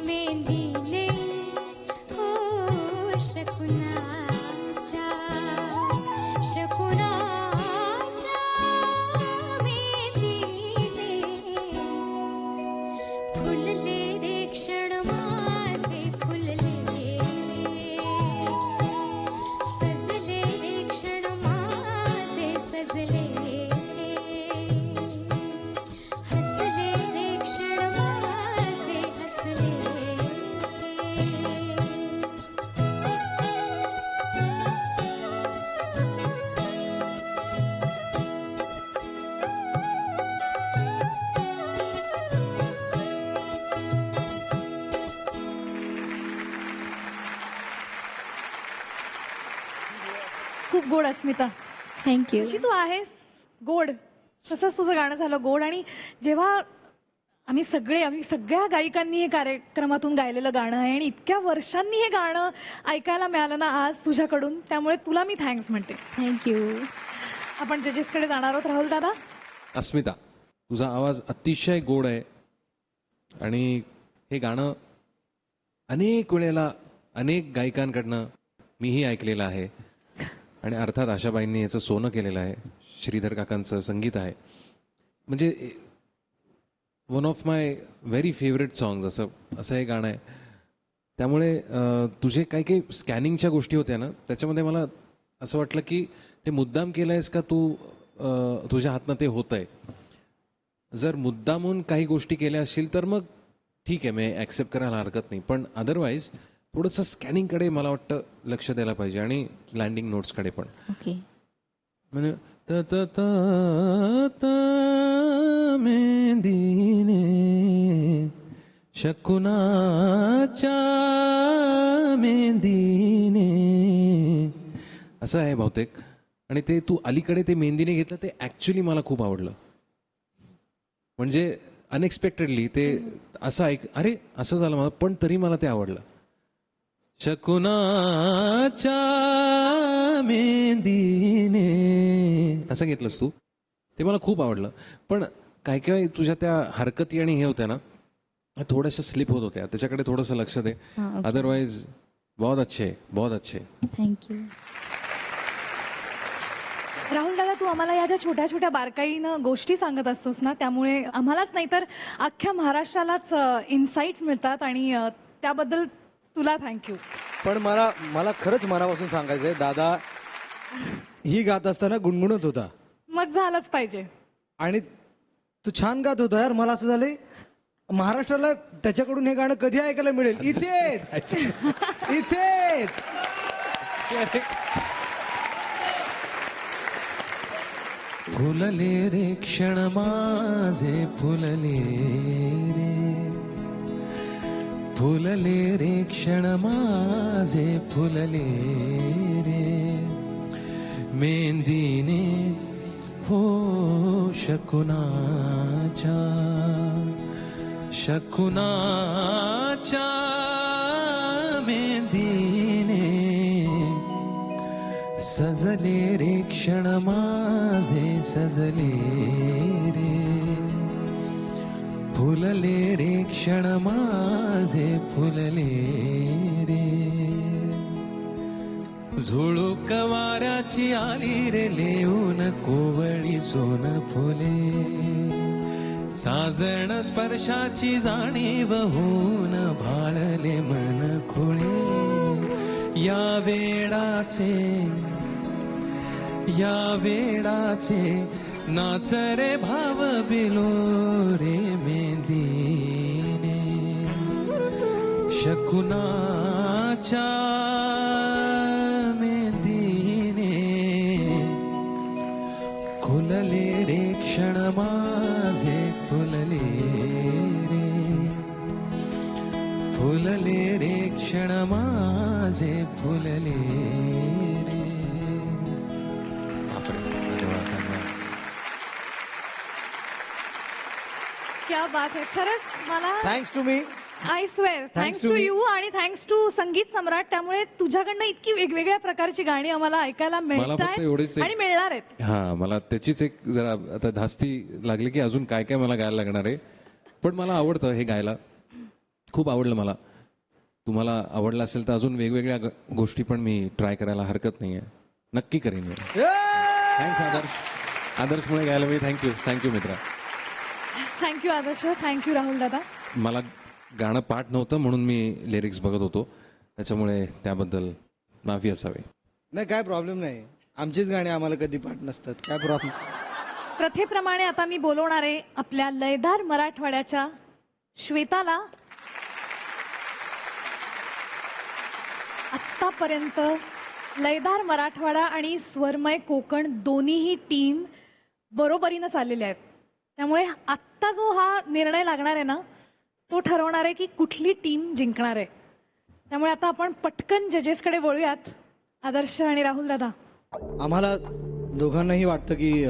मेंदीने हो शकुनाच्या मेंदीने फुलले रे क्षण माझे फुलले सजले रे क्षण माझे सजले हसले रे क्षण माझे हसले खूप गोड अस्मिता. थँक्यू कशी तू आहेस गोड. तसंच तुझं गाणं झालं गोड. आणि जेव्हा आम्ही सगळ्या गायिकांनी हे कार्यक्रमातून गायलेलं गाणं आहे आणि इतक्या वर्षांनी हे गाणं ऐकायला मिळालं ना आज तुझ्याकडून, त्यामुळे तुला मी थँक्स म्हणते. थँक्यू आपण जजेसकडे जाणार आहोत. राहुल दादा, अस्मिता, तुझा आवाज अतिशय गोड आहे आणि हे गाणं अनेक वेळेला अनेक गायिकांकडनं मीही ऐकलेलं आहे आणि अर्थात आशाबाईंनी याचं सोनं केलेलं आहे. श्रीधर काकांचं संगीत आहे. म्हणजे one of my very favourite songs असं हे गाणं आहे. त्यामुळे तुझे काही काही स्कॅनिंगच्या गोष्टी होत्या ना, त्याच्यामध्ये मला असं वाटलं की ते मुद्दाम केलं आहेस का तू, तुझ्या हातनं ते होत आहे. जर मुद्दामून काही गोष्टी केल्या असतील तर मग ठीक आहे, मी ॲक्सेप्ट करायला हरकत नाही. पण अदरवाईज थोडंसं स्कॅनिंगकडे मला वाटतं लक्ष द्यायला पाहिजे आणि लँडिंग नोट्सकडे पण. ओके म्हणजे त त त त मेंदीने शकुनाच्या मेंदीने असं आहे बहुतेक. आणि ते तू अलीकडे ते मेहंदीने घेतलं ते ॲक्च्युली मला खूप आवडलं. म्हणजे अनएक्सपेक्टेडली ते असं अरे असं झालं मला, पण तरी मला ते आवडलं. शकुनाच्या मेहंदीने असं घेतलंस तू, ते मला खूप आवडलं. पण काही काही तुझ्या त्या हरकती आणि हे होत्या ना, थोड्याशा स्लिप होत होत्या, त्याच्याकडे थोडंसं लक्ष दे. अदरवाईज बहुत अच्छे. थँक्यू. राहुल दादा, तू आम्हाला या ज्या छोट्या छोट्या बारकाईनं गोष्टी सांगत असतोस ना, त्यामुळे आम्हालाच नाही तर अख्ख्या महाराष्ट्रालाच इन्साइट्स मिळतात आणि त्याबद्दल तुला थँक्यू. पण मला खरंच मनापासून सांगायचंय, दादा ही गात असताना गुणगुणत होता मग झालंच पाहिजे. आणि तू छान गात होता यार. मला असं झालंय महाराष्ट्राला त्याच्याकडून हे गाणं कधी ऐकायला मिळेल. इथेच इथेच. फुलले रे क्षण माझे फुलले रे, फुलले रे क्षण माझे फुलले रे, मेहंदीने हो शकुनाच्या, शकुनाच्या मेहंदीने सजले रे क्षण माझे सजले रे, फुलले रे क्षण माझे फुलले रे, झुळूक वाऱ्याची आली रे लेऊन कोवळी सोन फुले, साजण स्पर्शाची जाणीव होऊन भाळले मन खुळे, या वेडाचे नाच रे भाव बिलो रे मेहंदीने, शकुनाच्या मेहंदीने खुलले रे क्षण माझे फुलले रे, फुलले रे क्षण माझे फुलले रे. क्या बात आहे. खरंच मला thanks to me. I swear thanks to you आणि थँक्स टू संगीत सम्राट. त्यामुळे तुझ्याकडनं इतकी वेगवेगळ्या प्रकारची गाणी आम्हाला ऐकायला मिळत आहेत आणि मिळणार आहेत. हा, मला त्याचीच एक जरा आता धास्ती लागली की अजून काय काय मला गायला लागणार आहे. पण मला आवडतं हे गायला, खूप आवडलं मला. तुम्हाला आवडलं असेल तर अजून वेगवेगळ्या गोष्टी पण मी ट्राय करायला हरकत नाही आहे. नक्की करीन मी. थँक्स आदर्श. आदर्शमुळे गायला मी. थँक्यू मित्रा. थँक्यू आदर्श. थँक्यू राहुल दादा. मला गाणं पाठ नव्हतं म्हणून मी लिरिक्स बघत होतो, त्याच्यामुळे त्याबद्दल माफी असावी. नाही, काय प्रॉब्लेम नाही. आमचीच गाणी आम्हाला कधी पाठ नसतात. काय प्रॉब्लेम. प्रथेप्रमाणे आता मी बोलवणार आहे आपल्या लयदार मराठवाड्याच्या श्वेताला. आत्तापर्यंत लयदार मराठवाडा आणि स्वरमय कोकण दोन्हीही टीम बरोबरीनं चाललेल्या आहेत. त्यामुळे आत्ता जो हा निर्णय लागणार आहे ना, तो ठरवणार आहे की कुठली टीम जिंकणार आहे. त्यामुळे आता आपण पटकन जजेसकडे वळूयात. आदर्श आणि राहुल दादा, आम्हाला दोघांनाही वाटतं की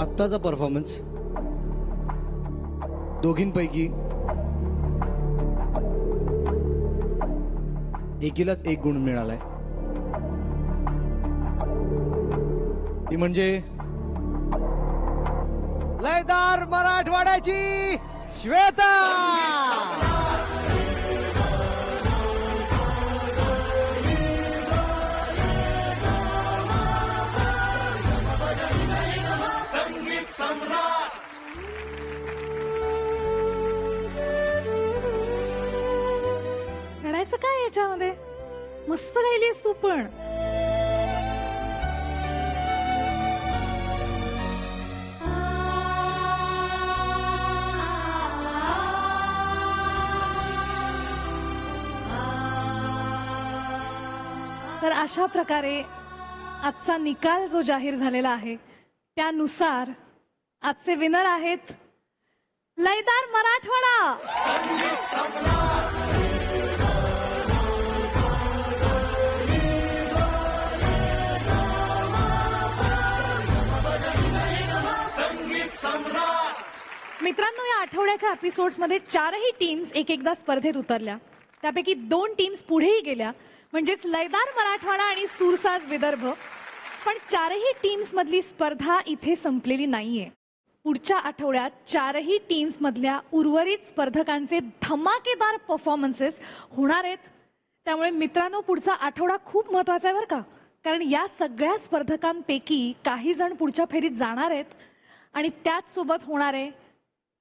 आत्ताचा परफॉर्मन्स दोघींपैकी एकीलाच एक गुण मिळालाय. ती म्हणजे लयदार मराठवाड्याची श्वेता. रडायचं काय याच्यामध्ये. मस्त गायलीस तू पण. तर अशा प्रकारे आजचा निकाल जो जाहीर झालेला आहे त्यानुसार आजचे विनर आहेत लयदार मराठवाडा. मित्रांनो, या आठवड्याच्या एपिसोड्समध्ये चारही टीम्स एकदा स्पर्धेत उतरल्या. त्यापैकी 2 टीम्स पुढेही गेल्या, म्हणजेच लयदार मराठवाडा आणि सूरसाज विदर्भ. पण चारही टीम्स मधली स्पर्धा इथे संपलेली नाहीये. पुढच्या आठवड्यात चारही टीम्स मधल्या उर्वरित स्पर्धकांचे धमाकेदार परफॉर्मन्सेस होणार आहेत. त्यामुळे मित्रांनो, पुढचा आठवडा खूप महत्वाचा आहे बरं का, कारण या सगळ्या स्पर्धकांपैकी काही जण पुढच्या फेरीत जाणार आहेत आणि त्याच सोबत होणार आहे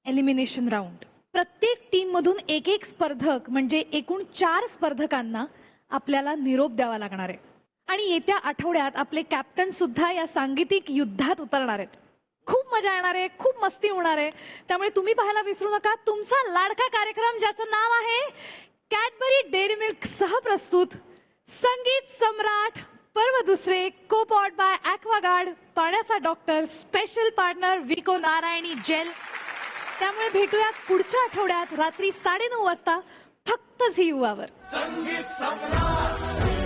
एलिमिनेशन राऊंड. प्रत्येक टीममधून एक एक स्पर्धक म्हणजे एकूण 4 स्पर्धकांना आपल्याला निरोप द्यावा लागणार आहे. आणि येत्या आठवड्यात आपले कॅप्टन सुद्धा या सांगीतिक युद्धात उतरणार आहेत. खूप मजा येणार आहे, खूप मस्ती होणार आहे. त्यामुळे तुम्ही पाहायला विसरू नका तुमचा लाडका कार्यक्रम ज्याचं नाव आहे कॅडबरी डेअरी मिल्क सह प्रस्तुत संगीत सम्राट पर्व दुसरे, को-पॉड बाय ॲक्वागार्ड, पाण्याचा डॉक्टर, स्पेशल पार्टनर विको नारायणी जेल. त्यामुळे भेटूयात पुढच्या आठवड्यात रात्री 9:30 वाजता फक्त झी युवावर. संगीत सम्राट